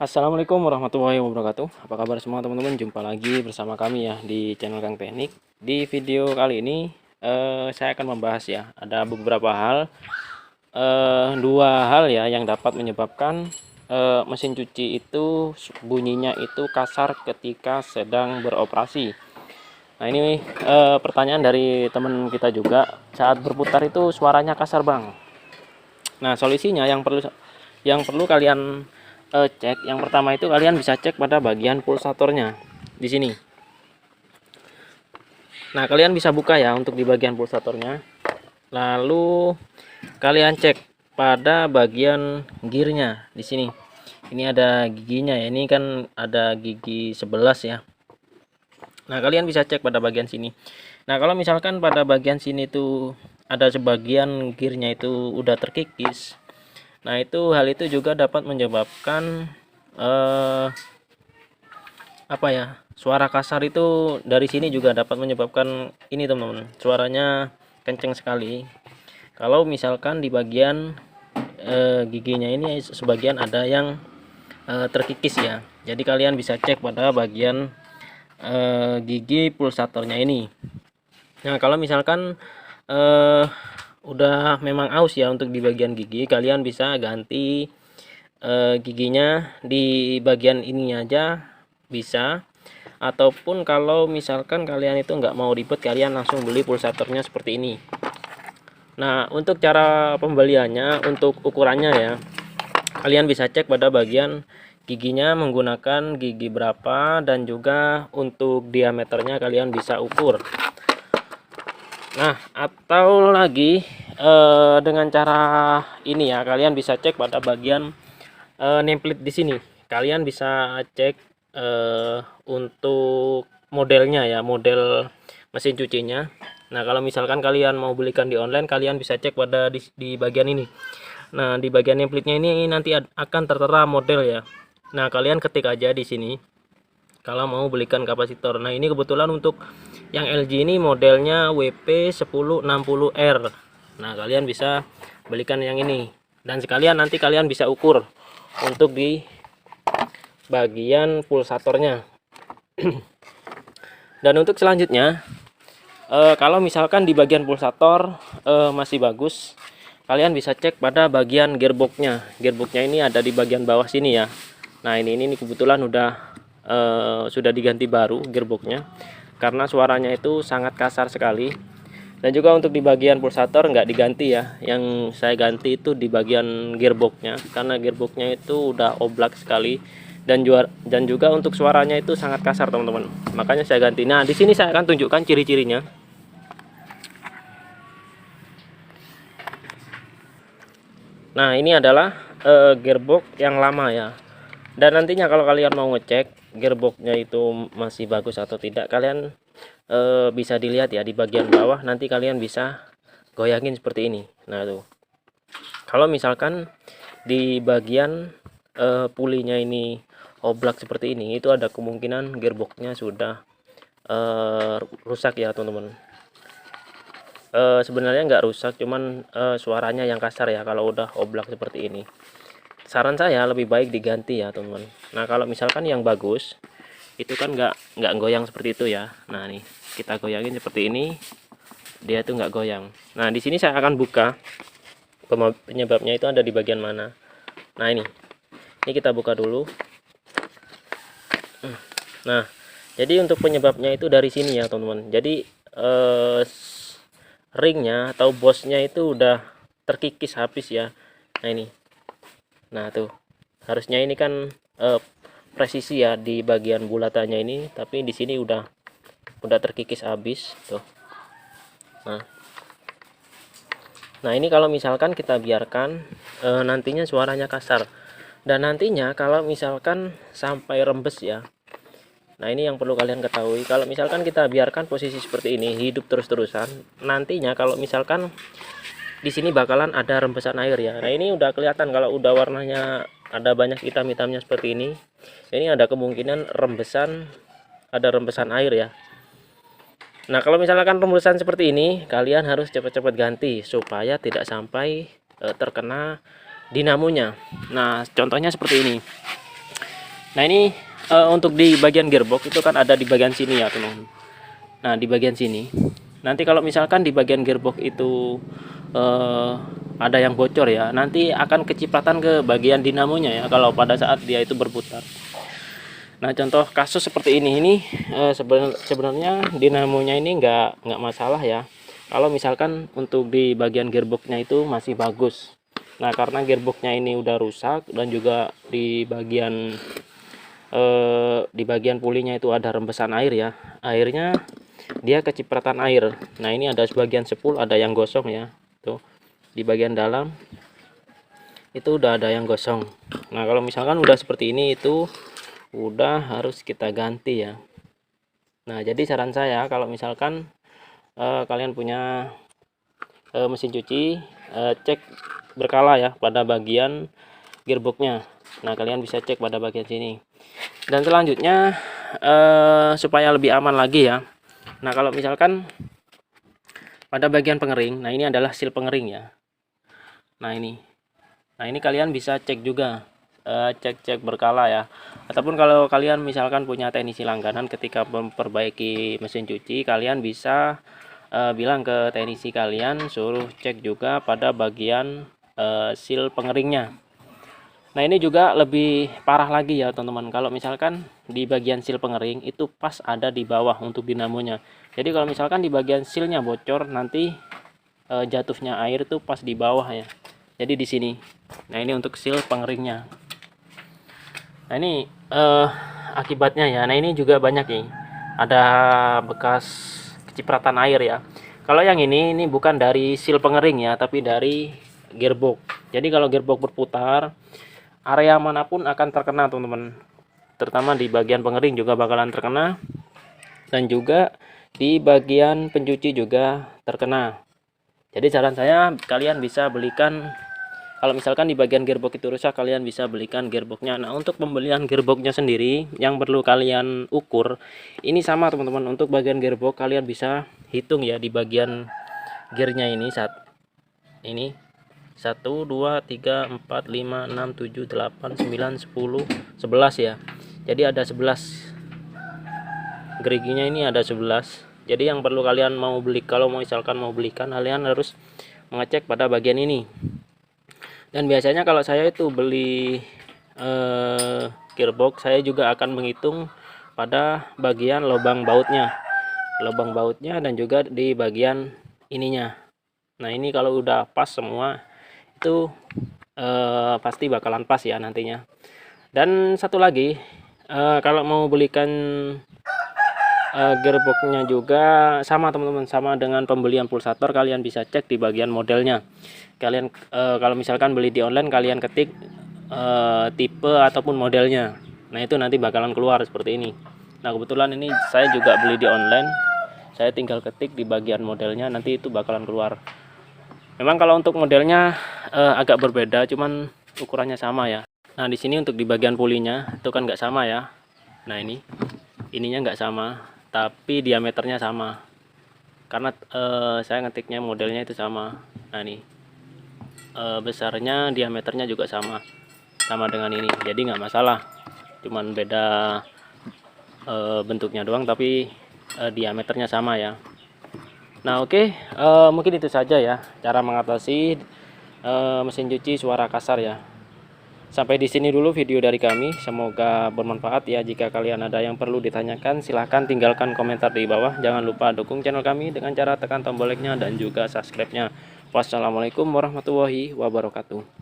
Assalamualaikum warahmatullahi wabarakatuh. Apa kabar semua teman-teman? Jumpa lagi bersama kami ya di channel Kang Teknik. Di video kali ini saya akan membahas ya, ada beberapa hal, dua hal ya yang dapat menyebabkan mesin cuci itu bunyinya itu kasar ketika sedang beroperasi. Nah ini pertanyaan dari teman kita juga, saat berputar itu suaranya kasar bang. Nah solusinya yang perlu kalian cek, yang pertama itu kalian bisa cek pada bagian pulsatornya di sini. Nah kalian bisa buka ya untuk di bagian pulsatornya, lalu kalian cek pada bagian gearnya di sini. Ini ada giginya ya, ini kan ada gigi 11 ya. Nah kalian bisa cek pada bagian sini. Nah kalau misalkan pada bagian sini tuh ada sebagian gearnya itu udah terkikis, nah itu hal itu juga dapat menyebabkan apa ya, suara kasar itu dari sini juga dapat menyebabkan ini teman-teman, suaranya kenceng sekali. Kalau misalkan di bagian giginya ini sebagian ada yang terkikis ya, jadi kalian bisa cek pada bagian gigi pulsatornya ini. Nah kalau misalkan udah memang aus ya untuk di bagian gigi, kalian bisa ganti giginya di bagian ini aja bisa, ataupun kalau misalkan kalian itu nggak mau ribet, kalian langsung beli pulsatornya seperti ini. Nah untuk cara pembeliannya, untuk ukurannya ya, kalian bisa cek pada bagian giginya menggunakan gigi berapa, dan juga untuk diameternya kalian bisa ukur. Nah atau lagi dengan cara ini ya, kalian bisa cek pada bagian nameplate di sini. Kalian bisa cek untuk modelnya ya, model mesin cucinya. Nah kalau misalkan kalian mau belikan di online, kalian bisa cek pada di bagian ini. Nah di bagian nameplate-nya ini nanti akan tertera model ya. Nah kalian ketik aja di sini kalau mau belikan kapasitor. Nah ini kebetulan untuk yang LG ini modelnya WP1060R. Nah kalian bisa belikan yang ini, dan sekalian nanti kalian bisa ukur untuk di bagian pulsatornya. Dan untuk selanjutnya, kalau misalkan di bagian pulsator masih bagus, kalian bisa cek pada bagian gearboxnya. Gearboxnya ini ada di bagian bawah sini ya. Nah ini kebetulan sudah diganti baru gearboxnya, karena suaranya itu sangat kasar sekali. Dan juga untuk di bagian pulsator nggak diganti ya, yang saya ganti itu di bagian gearboxnya, karena gearboxnya itu udah oblak sekali, dan juga untuk suaranya itu sangat kasar teman-teman, makanya saya ganti. Nah di sini saya akan tunjukkan ciri-cirinya. Nah ini adalah gearbox yang lama ya, dan nantinya kalau kalian mau ngecek gearboxnya itu masih bagus atau tidak, kalian bisa dilihat ya di bagian bawah, nanti kalian bisa goyangin seperti ini. Nah tuh, kalau misalkan di bagian pulinya ini oblak seperti ini, itu ada kemungkinan gearboxnya sudah rusak ya teman-teman. Sebenarnya nggak rusak, cuman suaranya yang kasar ya kalau udah oblak seperti ini. Saran saya lebih baik diganti ya teman-teman. Nah kalau misalkan yang bagus itu kan nggak goyang seperti itu ya. Nah nih kita goyangin seperti ini, dia tuh nggak goyang. Nah di sini saya akan buka penyebabnya itu ada di bagian mana. Nah ini kita buka dulu. Nah jadi untuk penyebabnya itu dari sini ya teman-teman. Jadi ringnya atau bosnya itu udah terkikis habis ya. Nah ini, nah tuh harusnya ini kan presisi ya di bagian bulatannya ini, tapi di sini udah terkikis habis tuh. Nah ini kalau misalkan kita biarkan nantinya suaranya kasar, dan nantinya kalau misalkan sampai rembes ya. Nah ini yang perlu kalian ketahui, kalau misalkan kita biarkan posisi seperti ini hidup terus-terusan, nantinya kalau misalkan di sini bakalan ada rembesan air ya. Nah ini udah kelihatan kalau udah warnanya ada banyak hitam-hitamnya seperti ini ada kemungkinan ada rembesan air ya. Nah kalau misalkan rembesan seperti ini, kalian harus cepat-cepat ganti supaya tidak sampai terkena dinamonya. Nah contohnya seperti ini. Nah ini untuk di bagian gearbox itu kan ada di bagian sini ya teman-teman. Nah di bagian sini nanti kalau misalkan di bagian gearbox itu ada yang bocor ya, nanti akan kecipratan ke bagian dinamonya ya kalau pada saat dia itu berputar. Nah contoh kasus seperti ini sebenarnya dinamonya ini nggak masalah ya, kalau misalkan untuk di bagian gearboxnya itu masih bagus. Nah karena gearboxnya ini udah rusak dan juga di bagian pulinya itu ada rembesan air ya, airnya dia kecipratan air. Nah ini ada sebagian sepul ada yang gosong ya, tuh di bagian dalam itu udah ada yang gosong. Nah kalau misalkan udah seperti ini itu udah harus kita ganti ya. Nah jadi saran saya kalau misalkan kalian punya mesin cuci, cek berkala ya pada bagian gearboxnya. Nah kalian bisa cek pada bagian sini. Dan selanjutnya supaya lebih aman lagi ya, nah kalau misalkan pada bagian pengering, nah ini adalah seal pengering ya. Nah ini kalian bisa cek juga, cek berkala ya. Ataupun kalau kalian misalkan punya teknisi langganan, ketika memperbaiki mesin cuci kalian bisa bilang ke teknisi kalian suruh cek juga pada bagian seal pengeringnya. Nah ini juga lebih parah lagi ya teman-teman, kalau misalkan di bagian seal pengering itu pas ada di bawah untuk dinamonya. Jadi kalau misalkan di bagian sealnya bocor, nanti jatuhnya air tuh pas di bawah ya, jadi di sini. Nah ini untuk seal pengeringnya. Nah ini akibatnya ya. Nah ini juga banyak nih, ada bekas kecipratan air ya. Kalau yang ini bukan dari seal pengering ya, tapi dari gearbox. Jadi kalau gearbox berputar, area manapun akan terkena teman-teman, terutama di bagian pengering juga bakalan terkena, dan juga di bagian pencuci juga terkena. Jadi saran saya kalian bisa belikan, kalau misalkan di bagian gearbox itu rusak, kalian bisa belikan gearboxnya. Nah untuk pembelian gearboxnya sendiri yang perlu kalian ukur ini sama teman-teman. Untuk bagian gearbox kalian bisa hitung ya di bagian gearnya ini, saat ini 1 2 3 4 5 6 7 8 9 10 11 ya. Jadi ada 11 geriginya, ini ada 11. Jadi yang perlu kalian mau beli, kalau misalkan mau belikan, kalian harus mengecek pada bagian ini. Dan biasanya kalau saya itu beli gearbox, saya juga akan menghitung pada bagian lubang bautnya dan juga di bagian ininya. Nah ini kalau udah pas semua itu pasti bakalan pas ya nantinya. Dan satu lagi, kalau mau belikan gearboxnya juga sama teman-teman, sama dengan pembelian pulsator, kalian bisa cek di bagian modelnya. Kalian kalau misalkan beli di online, kalian ketik tipe ataupun modelnya, nah itu nanti bakalan keluar seperti ini. Nah kebetulan ini saya juga beli di online, saya tinggal ketik di bagian modelnya, nanti itu bakalan keluar. Memang kalau untuk modelnya agak berbeda, cuman ukurannya sama ya. Nah di sini untuk di bagian pulinya itu kan nggak sama ya. Nah ininya nggak sama, tapi diameternya sama, karena saya ngetiknya modelnya itu sama. Nah ini besarnya, diameternya juga sama dengan ini, jadi nggak masalah, cuman beda bentuknya doang, tapi diameternya sama ya. Nah oke, mungkin itu saja ya cara mengatasi mesin cuci suara kasar ya. Sampai di sini dulu video dari kami, semoga bermanfaat ya. Jika kalian ada yang perlu ditanyakan, silahkan tinggalkan komentar di bawah. Jangan lupa dukung channel kami dengan cara tekan tombol like-nya dan juga subscribe-nya. Wassalamualaikum warahmatullahi wabarakatuh.